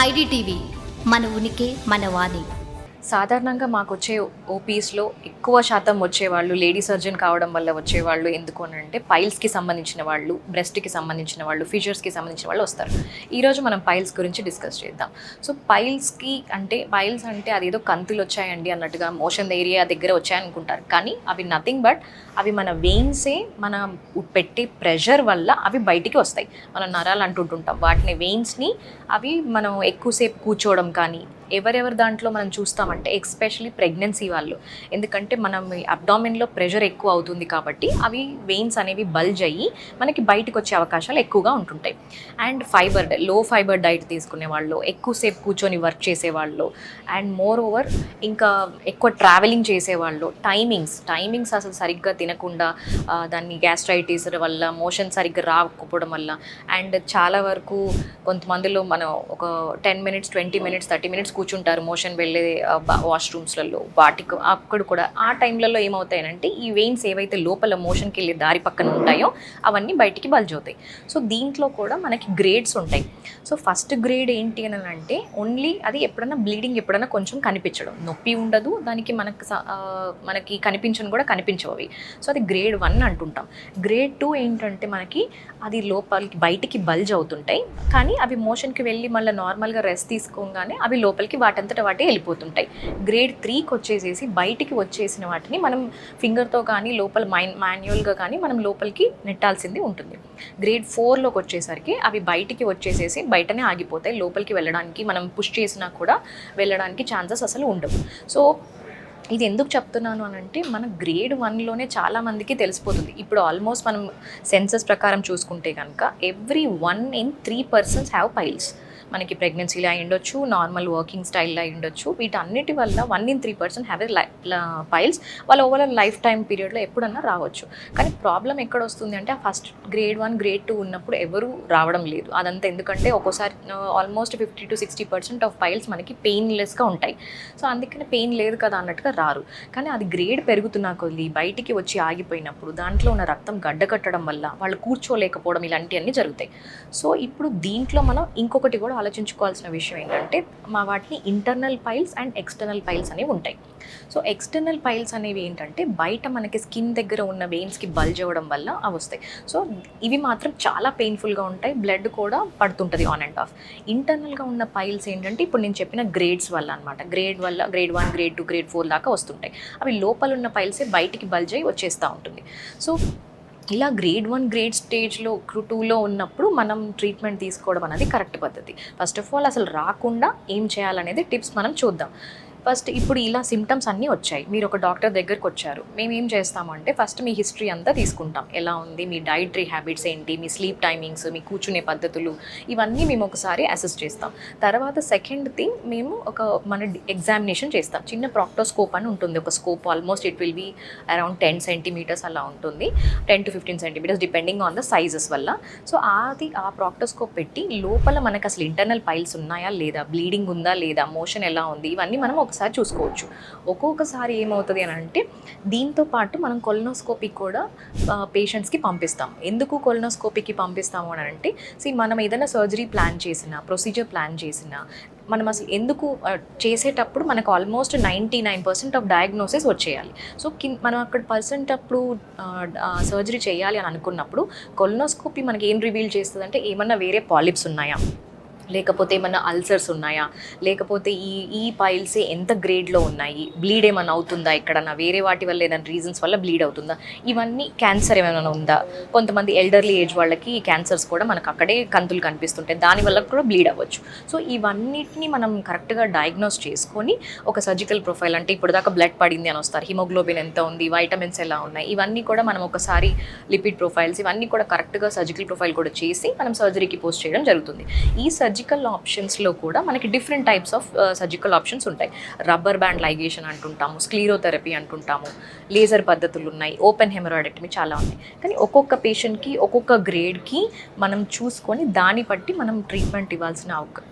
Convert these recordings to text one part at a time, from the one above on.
IDTV మన ఉనికి మన వాణి. సాధారణంగా మాకు వచ్చే ఓపీస్లో ఎక్కువ శాతం వచ్చేవాళ్ళు లేడీ సర్జన్ కావడం వల్ల వచ్చేవాళ్ళు ఎందుకు అని అంటే పైల్స్కి సంబంధించిన వాళ్ళు, బ్రెస్ట్కి సంబంధించిన వాళ్ళు, ఫిషర్స్కి సంబంధించిన వాళ్ళు వస్తారు. ఈరోజు మనం పైల్స్ గురించి డిస్కస్ చేద్దాం. సో పైల్స్ అంటే అదేదో కంతులు వచ్చాయండి అన్నట్టుగా మోషన్ ఏరియా దగ్గర వచ్చాయనుకుంటారు. కానీ అవి నథింగ్ బట్ అవి మన వెయిన్సే మన పెట్టే ప్రెషర్ వల్ల అవి బయటికి వస్తాయి. మనం నరాలు అంటుంటుంటాం వాటిని, వెయిన్స్ని. అవి మనం ఎక్కువసేపు కూర్చోవడం కానీ ఎవరెవరి దాంట్లో మనం చూస్తామంటే ఎస్పెషలీ ప్రెగ్నెన్సీ వాళ్ళు, ఎందుకంటే మనం అబ్డామిన్లో ప్రెషర్ ఎక్కువ అవుతుంది కాబట్టి అవి వెయిన్స్ అనేవి బల్జ్ అయ్యి మనకి బయటకు వచ్చే అవకాశాలు ఎక్కువగా ఉంటుంటాయి. అండ్ లో ఫైబర్ డైట్ తీసుకునే వాళ్ళు, ఎక్కువసేపు కూర్చొని వర్క్ చేసేవాళ్ళు, అండ్ మోర్ ఓవర్ ఇంకా ఎక్కువ ట్రావెలింగ్ చేసేవాళ్ళు, టైమింగ్స్ అసలు సరిగ్గా తినకుండా దాన్ని గ్యాస్ట్రైటిస్ వల్ల మోషన్ సరిగ్గా రాకపోవడం వల్ల, అండ్ చాలా వరకు కొంతమందిలో మనం ఒక 10 minutes 20 minutes 30 minutes కూర్చుంటారు మోషన్ వెళ్ళే వాష్రూమ్స్లలో, వాటికి అక్కడ కూడా ఆ టైంలలో ఏమవుతాయనంటే ఈ వెయిన్స్ ఏవైతే లోపల మోషన్కి వెళ్ళే దారి పక్కన ఉంటాయో అవన్నీ బయటికి బల్జ్ అవుతాయి. సో దీంట్లో కూడా మనకి గ్రేడ్స్ ఉంటాయి. సో ఫస్ట్ గ్రేడ్ ఏంటి అని అంటే ఓన్లీ అది ఎప్పుడైనా బ్లీడింగ్ ఎప్పుడైనా కొంచెం కనిపించడం, నొప్పి ఉండదు దానికి, మనకి కనిపించను కూడా కనిపించవు అవి. సో అది గ్రేడ్ 1 అంటుంటాం. గ్రేడ్ 2 ఏంటంటే మనకి అది లోపలికి బయటికి బల్జ్ అవుతుంటాయి కానీ అవి మోషన్కి వెళ్ళి మళ్ళీ నార్మల్గా రెస్ట్ తీసుకోగానే అవి లోపలికి వాటంతట వాటి వెళ్ళిపోతుంటాయి. గ్రేడ్ 3కి వచ్చేసేసి బయటికి వచ్చేసిన వాటిని మనం ఫింగర్తో కానీ లోపల మాన్యువల్గా కానీ మనం లోపలికి నెట్టాల్సింది ఉంటుంది. గ్రేడ్ 4లోకి వచ్చేసరికి అవి బయటికి వచ్చేసేసి బయటనే ఆగిపోతాయి, లోపలికి వెళ్ళడానికి మనం పుష్ చేసినా కూడా వెళ్ళడానికి ఛాన్సెస్ అసలు ఉండవు. సో ఇది ఎందుకు చెప్తున్నాను అని అంటే మన గ్రేడ్ 1లోనే చాలామందికి తెలిసిపోతుంది. ఇప్పుడు ఆల్మోస్ట్ మనం సెన్సస్ ప్రకారం చూసుకుంటే కనుక every 1 in 3 persons have piles. మనకి ప్రెగ్నెన్సీలో అయి ఉండొచ్చు, నార్మల్ వర్కింగ్ స్టైల్లో అయి ఉండొచ్చు. వీటన్నిటి వల్ల 1 in 3 persons హ్యావ్ పైల్స్. వాళ్ళ ఓవరాల్ లైఫ్ టైం పీరియడ్లో ఎప్పుడన్నా రావచ్చు. కానీ ప్రాబ్లం ఎక్కడ వస్తుంది అంటే ఆ ఫస్ట్ గ్రేడ్ 1 గ్రేడ్ 2 ఉన్నప్పుడు ఎవరు రావడం లేదు. అదంతా ఎందుకంటే ఒక్కోసారి ఆల్మోస్ట్ 50 to 60% ఆఫ్ పైల్స్ మనకి పెయిన్లెస్గా ఉంటాయి. సో అందుకని పెయిన్ లేదు కదా అన్నట్టుగా రారు. కానీ అది గ్రేడ్ పెరుగుతున్నా కొద్ది బయటికి వచ్చి ఆగిపోయినప్పుడు దాంట్లో ఉన్న రక్తం గడ్డకట్టడం వల్ల వాళ్ళు కూర్చోలేకపోవడం ఇలాంటివన్నీ జరుగుతాయి. సో ఇప్పుడు దీంట్లో మనం ఇంకొకటి కూడా ఆలోచించుకోవాల్సిన విషయం ఏంటంటే వాటిని internal piles and external piles అనేవి ఉంటాయి. సో ఎక్స్టర్నల్ పైల్స్ అనేవి ఏంటంటే బయట మనకి స్కిన్ దగ్గర ఉన్న వెయిన్స్కి బల్జ్ అవ్వడం వల్ల అవి వస్తాయి. సో ఇవి మాత్రం చాలా పెయిన్ఫుల్గా ఉంటాయి, బ్లడ్ కూడా పడుతుంటుంది ఆన్ అండ్ ఆఫ్. ఇంటర్నల్గా ఉన్న పైల్స్ ఏంటంటే ఇప్పుడు నేను చెప్పిన గ్రేడ్స్ వల్ల అనమాట. గ్రేడ్ 1 గ్రేడ్ 2 గ్రేడ్ 4 దాకా వస్తుంటాయి. అవి లోపల ఉన్న పైల్సే బయటికి బల్జ్ అయ్యి వచ్చేస్తూ ఉంటుంది. సో ఇలా గ్రేడ్ 1 గ్రేడ్ స్టేజ్లో 2లో ఉన్నప్పుడు మనం ట్రీట్మెంట్ తీసుకోవడం అనేది కరెక్ట్ పద్ధతి. ఫస్ట్ ఆఫ్ ఆల్ అసలు రాకుండా ఏం చేయాలనేది టిప్స్ మనం చూద్దాం. ఫస్ట్ ఇప్పుడు ఇలా సిమ్టమ్స్ అన్నీ వచ్చాయి, మీరు ఒక డాక్టర్ దగ్గరికి వచ్చారు. మేము ఏం చేస్తామంటే ఫస్ట్ మీ హిస్టరీ అంతా తీసుకుంటాం. ఎలా ఉంది, మీ డైటరీ హ్యాబిట్స్ ఏంటి, మీ స్లీప్ టైమింగ్స్, మీ కూర్చునే పద్ధతులు, ఇవన్నీ మేము ఒకసారి అసెస్ చేస్తాం. తర్వాత సెకండ్ థింగ్ మేము మన ఎగ్జామినేషన్ చేస్తాం. చిన్న ప్రాక్టోస్కోప్ అని ఉంటుంది, ఒక scope. Almost it will be around 10 centimeters అలా ఉంటుంది, 10 to 15 centimeters depending on the sizes వల్ల. సో ఆ ప్రాక్టోస్కోప్ పెట్టి లోపల మనకు అసలు ఇంటర్నల్ పైల్స్ ఉన్నాయా లేదా, బ్లీడింగ్ ఉందా లేదా, మోషన్ ఎలా ఉంది, ఇవన్నీ మనం ఒకసారి చూసుకోవచ్చు. ఒక్కొక్కసారి ఏమవుతుంది అని అంటే దీంతో పాటు మనం కొలనోస్కోపీ కూడా పేషెంట్స్కి పంపిస్తాం. ఎందుకు కొలనోస్కోపీకి పంపిస్తాము అని అంటే మనం ఏదైనా సర్జరీ ప్లాన్ చేసినా, ప్రొసీజర్ ప్లాన్ చేసినా మనం అసలు ఎందుకు చేసేటప్పుడు మనకు ఆల్మోస్ట్ 99% ఆఫ్ డయాగ్నోసిస్ వచ్చేయాలి. సో మనం అక్కడ అప్పుడు సర్జరీ చేయాలి అని అనుకున్నప్పుడు కొలనోస్కోపీ మనకి ఏం రివీల్ చేస్తుంది అంటే ఏమన్నా వేరే పాలిప్స్ ఉన్నాయా, లేకపోతే ఏమన్నా అల్సర్స్ ఉన్నాయా, లేకపోతే ఈ పైల్సే ఎంత గ్రేడ్లో ఉన్నాయి, బ్లీడ్ ఏమైనా అవుతుందా, ఎక్కడన్నా వేరే వాటి వల్ల ఏదైనా రీజన్స్ వల్ల బ్లీడ్ అవుతుందా, ఇవన్నీ క్యాన్సర్ ఏమైనా ఉందా. కొంతమంది ఎల్డర్లీ ఏజ్ వాళ్ళకి క్యాన్సర్స్ కూడా మనకు అక్కడే కంతులు కనిపిస్తుంటాయి, దానివల్ల కూడా బ్లీడ్ అవ్వచ్చు. సో ఇవన్నిటిని మనం కరెక్ట్గా డయాగ్నోస్ చేసుకొని ఒక సర్జికల్ ప్రొఫైల్, అంటే ఇప్పుడు దాకా బ్లడ్ పడింది అని వస్తారు, హిమోగ్లోబిన్ ఎంత ఉంది, వైటమిన్స్ ఎలా ఉన్నాయి, ఇవన్నీ కూడా మనం ఒకసారి లిపిడ్ ప్రొఫైల్స్ ఇవన్నీ కూడా కరెక్ట్గా సర్జికల్ ప్రొఫైల్ కూడా చేసి మనం సర్జరీకి పోస్ట్ చేయడం జరుగుతుంది. ఈ సర్జికల్ ఆప్షన్స్లో కూడా మనకి different types of surgical options ఉంటాయి. రబ్బర్ బ్యాండ్ లైగేషన్ అంటుంటాము, స్క్లీరోథెరపీ అంటుంటాము, లేజర్ పద్ధతులు ఉన్నాయి, ఓపెన్ హెమరాయిడెక్టమీ చాలా ఉన్నాయి. కానీ ఒక్కొక్క పేషెంట్కి ఒక్కొక్క గ్రేడ్కి మనం చూసుకొని దాన్ని బట్టి మనం ట్రీట్మెంట్ ఇవ్వాల్సిన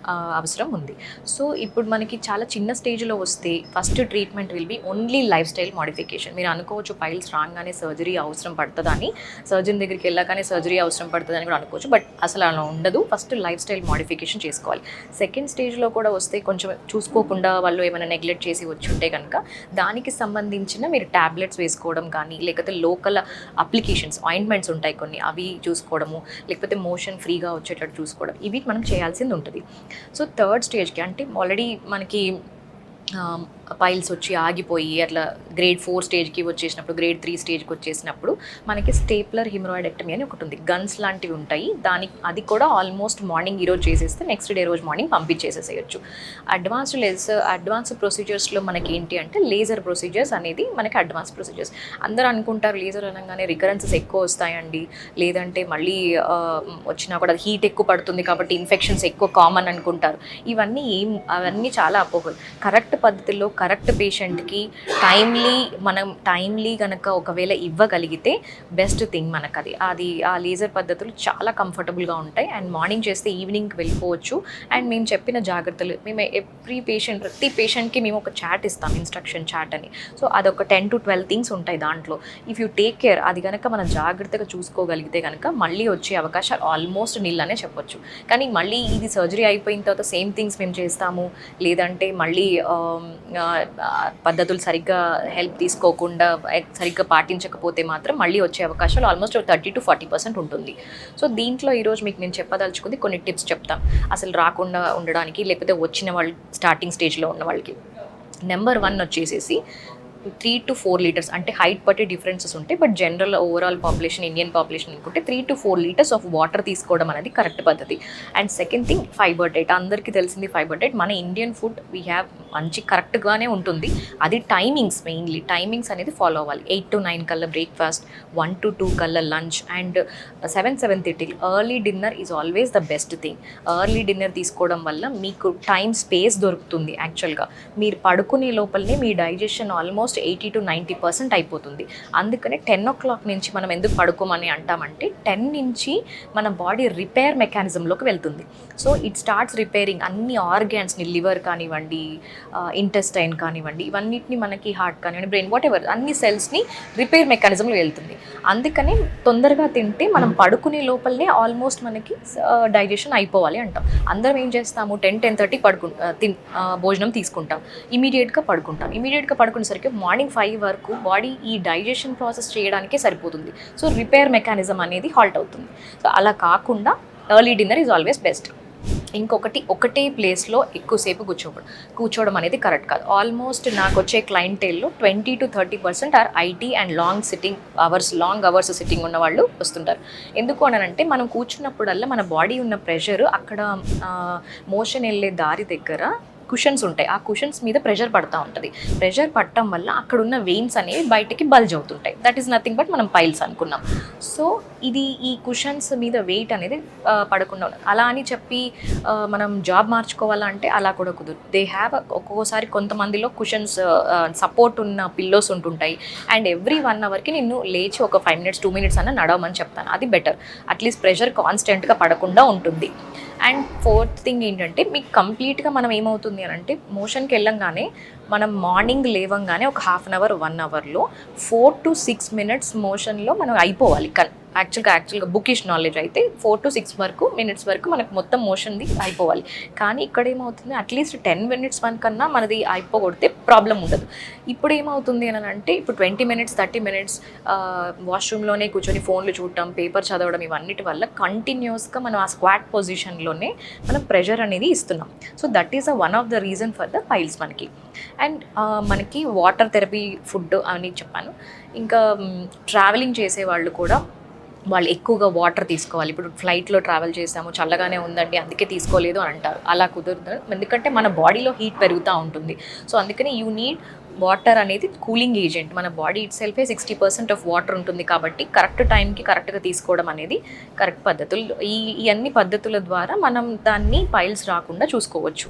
అవసరం ఉంది. సో ఇప్పుడు మనకి చాలా చిన్న స్టేజ్లో వస్తే first treatment will be only life style modification. మీరు అనుకోవచ్చు పైల్స్ రాగానే సర్జరీ అవసరం పడుతుందని, సర్జన్ దగ్గరికి వెళ్ళగానే సర్జరీ అవసరం పడుతుందని కూడా అనుకోవచ్చు, బట్ అసలు అలా ఉండదు. First life style modification operation చేసుకోవాలి. సెకండ్ స్టేజ్లో కూడా వస్తే కొంచెం చూసుకోకుండా వాళ్ళు ఏమైనా నెగ్లెక్ట్ చేసి వచ్చి ఉంటే కనుక దానికి సంబంధించిన మీరు ట్యాబ్లెట్స్ వేసుకోవడం కానీ, లేకపోతే లోకల్ అప్లికేషన్స్ ఆయింట్మెంట్స్ ఉంటాయి కొన్ని, అవి చూసుకోవడము, లేకపోతే మోషన్ ఫ్రీగా వచ్చేటట్టు చూసుకోవడం, ఇవి మనం చేయాల్సింది ఉంటుంది. సో థర్డ్ స్టేజ్కి అంటే ఆల్రెడీ మనకి పైల్స్ వచ్చి ఆగిపోయి అట్లా గ్రేడ్ 4 స్టేజ్కి వచ్చేసినప్పుడు, గ్రేడ్ 3 స్టేజ్కి వచ్చేసినప్పుడు మనకి స్టేప్లర్ హిమరాయిడెక్టమీ అని ఒకటి ఉంది. గన్స్ లాంటివి ఉంటాయి, అది కూడా ఆల్మోస్ట్ మార్నింగ్ ఈరోజు చేసేస్తే నెక్స్ట్ డే రోజు మార్నింగ్ పంపించేసేసేయచ్చు. అడ్వాన్స్ ప్రొసీజర్స్లో మనకి ఏంటి అంటే లేజర్ ప్రొసీజర్స్ అనేది మనకి అడ్వాన్స్ ప్రొసీజర్స్. అందరూ అనుకుంటారు లేజర్ అనగానే రికరెన్సెస్ ఎక్కువ వస్తాయండి, లేదంటే మళ్ళీ వచ్చినా కూడా హీట్ ఎక్కువ పడుతుంది కాబట్టి ఇన్ఫెక్షన్స్ ఎక్కువ కామన్ అనుకుంటారు. అవన్నీ చాలా అపోహలు. కరెక్ట్ పద్ధతిలో కరెక్ట్ పేషెంట్కి టైమ్లీ కనుక ఒకవేళ ఇవ్వగలిగితే బెస్ట్ థింగ్ మనకు అది ఆ లేజర్ పద్ధతులు చాలా కంఫర్టబుల్గా ఉంటాయి. అండ్ మార్నింగ్ చేస్తే ఈవినింగ్కి వెళ్ళిపోవచ్చు. అండ్ మేము చెప్పిన జాగ్రత్తలు మేము ప్రతి పేషెంట్కి మేము ఒక చాట్ ఇస్తాం, ఇన్స్ట్రక్షన్ చాట్ అని. సో అదొక 10 to 12 థింగ్స్ ఉంటాయి దాంట్లో. ఇఫ్ యూ టేక్ కేర్, అది కనుక మనం జాగ్రత్తగా చూసుకోగలిగితే కనుక మళ్ళీ వచ్చే అవకాశాలు ఆల్మోస్ట్ నిల్ చెప్పొచ్చు. కానీ మళ్ళీ ఇది సర్జరీ అయిపోయిన తర్వాత సేమ్ థింగ్స్ మేము చేస్తాము, లేదంటే మళ్ళీ పద్ధతులు సరిగ్గా హెల్ప్ తీసుకోకుండా సరిగ్గా పాటించకపోతే మాత్రం మళ్ళీ వచ్చే అవకాశాలు ఆల్మోస్ట్ 30 to 40% ఉంటుంది. సో దీంట్లో ఈరోజు మీకు నేను చెప్పదలుచుకుంది కొన్ని టిప్స్ చెప్తాం అసలు రాకుండా ఉండడానికి, లేకపోతే వచ్చిన వాళ్ళు స్టార్టింగ్ స్టేజ్లో ఉన్న వాళ్ళకి. నెంబర్ 1 వచ్చేసేసి 3 to 4 లీటర్స్, అంటే హైట్ బట్టి డిఫరెన్సెస్ ఉంటాయి, but general overall population, Indian population అనుకుంటే 3 to 4 లీటర్స్ ఆఫ్ వాటర్ తీసుకోవడం అనేది కరెక్ట్ పద్ధతి. And second thing fibre diet. అందరికీ తెలిసింది ఫైబర్ డైట్. మన ఇండియన్ ఫుడ్ వీ హ్యావ్ మంచి కరెక్ట్గానే ఉంటుంది. అది టైమింగ్స్, మెయిన్లీ టైమింగ్స్ అనేది ఫాలో అవ్వాలి. 8 to 9 కల్లా బ్రేక్ఫాస్ట్, 1 to 2 కల్లా lunch, and 7:30 early dinner is always the best thing. Early dinner తీసుకోవడం వల్ల మీకు టైం స్పేస్ దొరుకుతుంది. యాక్చువల్గా మీరు పడుకునే లోపలనే మీ డైజెషన్ ఆల్మోస్ట్ 80 to 90% అయిపోతుంది. అందుకనే 10 o'clock నుంచి మనం ఎందుకు పడుకోమని అంటామంటే 10 నుంచి మన బాడీ రిపేర్ మెకానిజంలోకి వెళ్తుంది. సో ఇట్ స్టార్ట్స్ రిపేరింగ్ అన్ని ఆర్గాన్స్ని, లివర్ కానివ్వండి, ఇంటెస్టైన్ కానివ్వండి, ఇవన్నిటిని మనకి హార్ట్ కానివ్వండి, బ్రెయిన్, వాట్ ఎవర్ అన్ని సెల్స్ని రిపేర్ మెకానిజంలో వెళ్తుంది. అందుకని తొందరగా తింటే మనం పడుకునే లోపలనే ఆల్మోస్ట్ మనకి డైజెషన్ అయిపోవాలి అంటాం. అందరం ఏం చేస్తాము, 10-10:30 భోజనం తీసుకుంటాం, ఇమీడియట్గా పడుకునేసరికి మార్నింగ్ 5 వరకు బాడీ ఈ డైజెషన్ ప్రాసెస్ చేయడానికే సరిపోతుంది. సో రిపేర్ మెకానిజం అనేది హాల్ట్ అవుతుంది. సో అలా కాకుండా early dinner is always best. ఇంకొకటి, ఒకటే ప్లేస్లో ఎక్కువసేపు కూర్చోవడం అనేది కరెక్ట్ కాదు. ఆల్మోస్ట్ నాకు వచ్చే క్లయింటేల్లో 20 to 30% or IT and long hours sitting ఉన్న వాళ్ళు వస్తుంటారు. ఎందుకు అనంటే మనం కూర్చున్నప్పుడల్లా మన బాడీ ఉన్న ప్రెషర్ అక్కడ మోషన్ వెళ్ళే దారి దగ్గర కుషన్స్ ఉంటాయి, ఆ కుషన్స్ మీద ప్రెషర్ పడుతూ ఉంటుంది. ప్రెషర్ పడటం వల్ల అక్కడ ఉన్న వెయిన్స్ అనేవి బయటకి బల్జ్ అవుతుంటాయి. దట్ ఈస్ నథింగ్ బట్ మనం పైల్స్ అనుకున్నాం. సో ఈ కుషన్స్ మీద వెయిట్ అనేది పడకుండా, అలా అని చెప్పి మనం జాబ్ మార్చుకోవాలంటే అలా కూడా కుదరదు. దే హ్యావ్ ఒక్కోసారి కొంతమందిలో కుషన్స్ సపోర్ట్ ఉన్న పిల్లోస్ ఉంటుంటాయి. అండ్ ఎవ్రీ 1 hourకి నిన్ను లేచి ఒక 5 minutes 2 minutes అన్న నడవమని చెప్తాను. అది బెటర్. అట్లీస్ట్ ప్రెషర్ కాన్స్టెంట్గా పడకుండా ఉంటుంది. అండ్ ఫోర్త్ థింగ్ ఏంటంటే మీకు కంప్లీట్గా మనం ఏమవుతుంది అని అంటే మోషన్కి వెళ్ళంగానే మనం మార్నింగ్ లేవంగానే ఒక 1/2 hour 1 hourలో 4 to 6 minutes మోషన్లో మనం అయిపోవాలి. యాక్చువల్గా బుకిష్ నాలెడ్జ్ అయితే 4 to 6 minutes వరకు మనకు మొత్తం మోషన్ది అయిపోవాలి. కానీ ఇక్కడ ఏమవుతుంది, అట్లీస్ట్ 10 minutes కన్నా మనది అయిపోగొడితే ప్రాబ్లం ఉండదు. ఇప్పుడు ఏమవుతుంది అని అంటే ఇప్పుడు 20 minutes 30 minutes వాష్రూమ్లోనే కూర్చొని ఫోన్లు చూడటం, పేపర్ చదవడం, ఇవన్నిటి వల్ల కంటిన్యూస్గా మనం ఆ స్క్వాట్ పొజిషన్లోనే మనం ప్రెషర్ అనేది ఇస్తున్నాం. So that is one of the reason for the piles మనకి. అండ్ మనకి వాటర్ థెరపీ, ఫుడ్ అని చెప్పాను. ఇంకా ట్రావెలింగ్ చేసే వాళ్ళు కూడా వాళ్ళు ఎక్కువగా వాటర్ తీసుకోవాలి. ఇప్పుడు ఫ్లైట్లో ట్రావెల్ చేసాము, చల్లగానే ఉందండి అందుకే తీసుకోలేదు అని అంటారు. అలా కుదరదు, ఎందుకంటే మన బాడీలో హీట్ పెరుగుతూ ఉంటుంది. సో అందుకని యూ నీడ్ వాటర్ అనేది కూలింగ్ ఏజెంట్. మన బాడీ ఇట్ సెల్ఫే 60% ఆఫ్ వాటర్ ఉంటుంది. కాబట్టి కరెక్ట్ టైంకి కరెక్ట్గా తీసుకోవడం అనేది కరెక్ట్ పద్ధతులు. ఈ అన్ని పద్ధతుల ద్వారా మనం దాన్ని పైల్స్ రాకుండా చూసుకోవచ్చు.